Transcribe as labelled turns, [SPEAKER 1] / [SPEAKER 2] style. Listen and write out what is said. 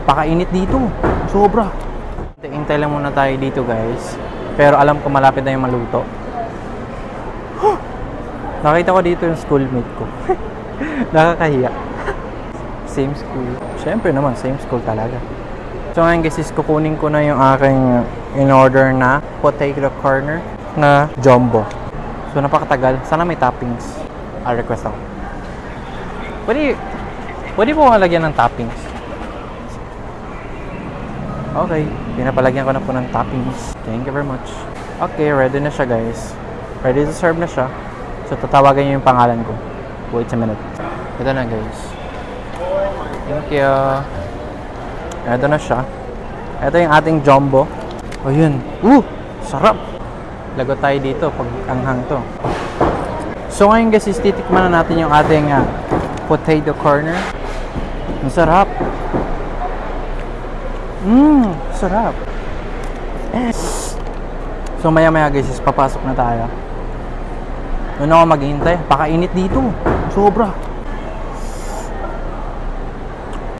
[SPEAKER 1] Pakainit dito. Sobra. Hintay lang muna tayo dito guys. Pero alam ko malapit na yung maluto. Nakita ko dito yung schoolmate ko. Nakakahiya. Same school. Siyempre naman, same school talaga. So ngayon guys, is kukunin ko na yung aking in-order na potato corner na jumbo. So napakatagal. Sana may toppings. I'll request ako. Pwede po malagyan ng toppings. Okay, pinapalagyan ko na po ng toppings. Thank you very much. Okay, ready na siya guys. Ready to serve na siya. So tatawagan niyo yung pangalan ko. Wait a minute. Ito na guys. Thank you. Ito na siya. Ito yung ating jumbo. O yun. Sarap. Lagot tayo dito pag anghang to. So ngayon guys, titikman na natin yung ating potato corner. Ang sarap. Sarap. So maya guys, papasok na tayo. Doon ako maghihintay. Pakainit dito. Sobra.